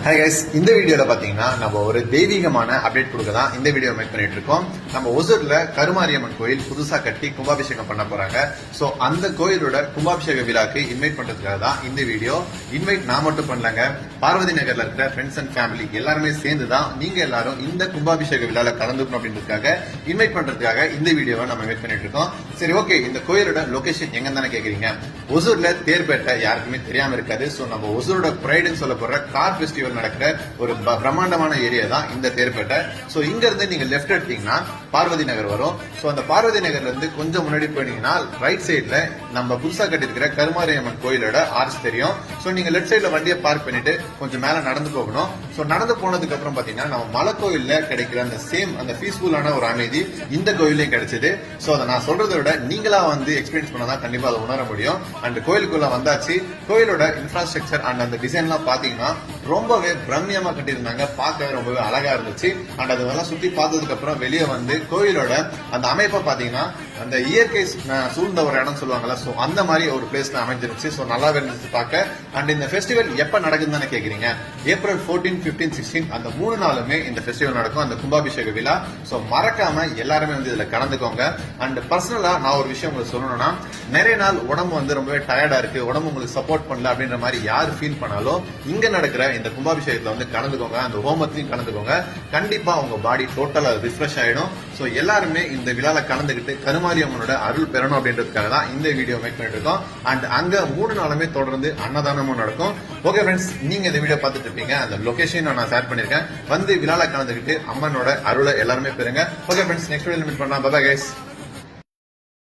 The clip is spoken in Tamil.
ஹாய் கைஸ், இந்த வீடியோல பாத்தீங்கன்னா நம்ம ஒரு தெய்வீகமான அப்டேட் கொடுக்க தான் இந்த வீடியோ மேக் பண்ணிட்டு இருக்கோம். நம்ம ஒசூர்ல கருமாரியம்மன் கோயில் புதுசா கட்டி கும்பாபிஷேகம் பண்ண போறாங்க. சோ அந்த கோயிலோட கும்பாபிஷேக விழாக்கு இன்வைட் பண்றதுக்காக தான் இந்த வீடியோ. இன்வைட் நான் மட்டும் பண்ணலங்க, பார்வதி நகர்ல இருக்கிற ஃப்ரெண்ட்ஸ் அண்ட் ஃபேமிலி எல்லாருமே சேர்ந்து தான் நீங்க எல்லாரும் இந்த கும்பாபிஷேக விழால கலந்துக்கணும் அப்படின்றதுக்காக இன்வைட் பண்றதுக்காக இந்த வீடியோவை நம்ம மேக் பண்ணிட்டு இருக்கோம். சரி, ஓகே, இந்த கோயிலோட லொகேஷன் எங்க தானே கேக்குறீங்க? ஒசூர்ல தேர்பேட்டை யாருக்குமே தெரியாம இருக்காது. சோ நம்ம ஒசூரோட பிரைடுன்னு சொல்ல போற கார் ஃபெஸ்டிவல் நடக்கிற ஒரு பிரம்மாண்டமான ஏரியா தான் இந்த தேர்பேட்டை. சோ இங்க இருந்து நீங்க லெஃப்ட் எடுத்தீங்கன்னா பார்வதி நகர் வரும். சோ அந்த பார்வதி நகர்ல இருந்து கொஞ்சம் முன்னாடி போனீங்கன்னா ரைட் சைட்ல நம்ம புதுசா கட்டிருக்கிற கருமாரியம்மன் கோயிலோட ஆர்ச் தெரியும். சோ நீங்க லெஃப்ட் சைட்ல வண்டியை பார்க் பண்ணிட்டு கொஞ்சம் மேல நடந்து போகணும். சோ நடந்து போனதுக்கு அப்புறம் பாத்தீங்கன்னா நம்ம மலை கோயில்ல கிடைக்கிற அந்த சேம் அந்த பீஸ்ஃபுல்லான ஒரு அமைதி இந்த கோயிலையும் கிடைச்சது. சோ அதை நான் சொல்றதை விட நீங்களா வந்து எக்ஸ்பீரியன்ஸ் பண்ணதான் கண்டிப்பா அதை உணர முடியும். அண்ட் கோயிலுக்குள்ள வந்தாச்சு. கோயிலோட இன்ஃப்ராஸ்ட்ரக்சர் அண்ட் அந்த டிசைன் எல்லாம் பாத்தீங்கன்னா ரொம்பவே பிரம்மியமா கட்டியிருந்தாங்க. பார்க்கவே ரொம்பவே அழகா இருந்துச்சு. அண்ட் அதெல்லாம் சுத்தி பார்த்ததுக்கு அப்புறம் வெளியே வந்து கோயிலோட அந்த அமைப்பை பாத்தீங்கன்னா அந்த இயற்கை சூழ்ந்த ஒரு இடம் சொல்லுவாங்கல்ல, சோ அந்த மாதிரி ஒரு பிளேஸ்ல அமைஞ்சிருச்சு. சோ நல்லாவே இருந்துச்சு பார்க்க. அண்ட் இந்த ஃபெஸ்டிவல் எப்ப நடக்குதுன்னு கேக்குறீங்க? ஏப்ரல் 14, 15, 16 அந்த 3 நாளுமே இந்த ஃபெஸ்டிவல் நடக்கும், அந்த கும்பாபிஷேக விழா. சோ மறக்காம எல்லாருமே வந்து இதுல கலந்துக்கோங்க. அண்ட் பர்சனலா நான் ஒரு விஷயம் உங்களுக்கு சொல்லணும்னா, நிறைய நாள் உடம்பு வந்து ரொம்பவே டயர்டா இருக்கு, உடம்பு உங்களுக்கு சப்போர்ட் பண்ணல அப்படின்ற மாதிரி யார் ஃபீல் பண்ணாலும் இங்க நடக்கிற இந்த கும்பாபிஷேகத்துல வந்து கலந்துக்கோங்க. அந்த ஹோமத்திலையும் கலந்துக்கோங்க. கண்டிப்பா உங்க பாடி டோட்டலா ரிஃப்ரெஷ் ஆயிடும். சோ எல்லாருமே இந்த விழால கலந்துகிட்டு கருமாரியம்மனோட அருள் பெறணும் அப்படின்றதுக்காக தான் இந்த வீடியோ மேக் பண்ணிட்டு இருக்கோம். அண்ட் அங்க 3 நாளுமே தொடர்ந்து அன்னதானமும் நடக்கும். ஓகே ஃப்ரெண்ட்ஸ், நீங்க இந்த வீடியோ பார்த்துட்டு இருப்பீங்க. அந்த லொகேஷன் நான் ஷேர் பண்ணிருக்கேன். வந்து விழால கலந்துகிட்டு அம்மனோட அருளை எல்லாருமே பெறுங்க. Okay friends, next video meet பண்ணலாம். Bye bye guys.